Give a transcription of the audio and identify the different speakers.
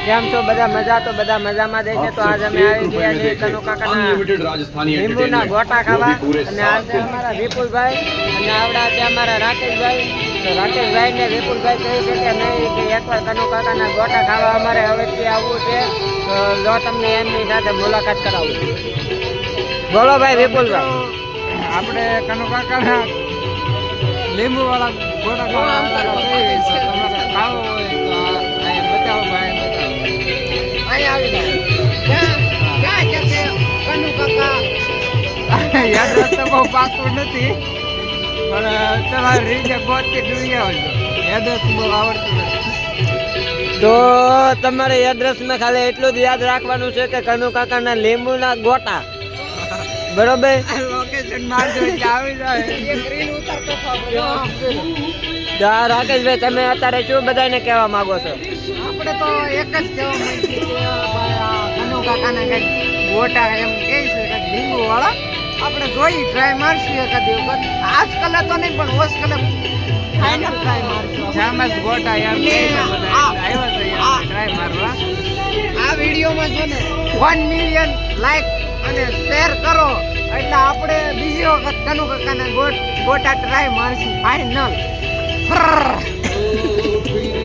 Speaker 1: કેમ છો બધા? મજા તો બધા મજામાં દેશે. તો આજ અમે આવી ગયા છીએ કનુ કાકાના લીંબુના ગોટા ખાવા. અને આજે અમારા વિપુલભાઈ અને આવડા છે અમારા રાકેશભાઈ. તો રાકેશભાઈ ને વિપુલભાઈ કહે છે કે નહીં કે એકવાર કનુ કાકાના ગોટા ખાવા અમારે હવેથી આવવું છે. તો જો તમને એમની સાથે મુલાકાત કરાવું. બોલો ભાઈ વિપુલભાઈ.
Speaker 2: આપણે કનુ કાકાના લીંબુ વાળા ગોટા ખાવા ખાવો હોય તો બતાવો ભાઈ, બતાવો.
Speaker 1: અહીંયા આવી જાય ક્યાં છે કનુ કાકા?
Speaker 2: યાદ તો બહુ પાકું નથી, પણ તમારી રીતે ગોતથી ડૂબી આવજો. યાદ બહુ આવડતું નથી.
Speaker 1: તો તમારે એડ્રેસ માં ખાલી એટલું જ યાદ રાખવાનું છે કે કનુ કાકાના લીંબુના ગોટા. બરોબર,
Speaker 2: લોકેશન મારજો એટલે આવી જાય.
Speaker 1: તો આ રાકેશભાઈ તમે અત્યારે શું બધાને કહેવા માંગો છો?
Speaker 2: આપણે તો એક જ કહેવા માંગીએ કે ભાઈ આ કનુ કાકાના કંઈક ગોટા એમ કહે છે કે લીંબુ વાળા આપણે જોઈ ટ્રાય મારશું એકાદી વખત. આજકાલ તો નહીં પણ હોસ્ટેલ ફાઇનલ ટ્રાય મારશું. જામસ ગોટા યાર આવ્યા છે ટ્રાય મારવા. આ વિડીયોમાં જો ને 1 મિલિયન લાઈક અને શેર કરો એટલે આપણે બીજી વખત કનુ કાકાના ગોટા ટ્રાય મારશું ફાઇનલ.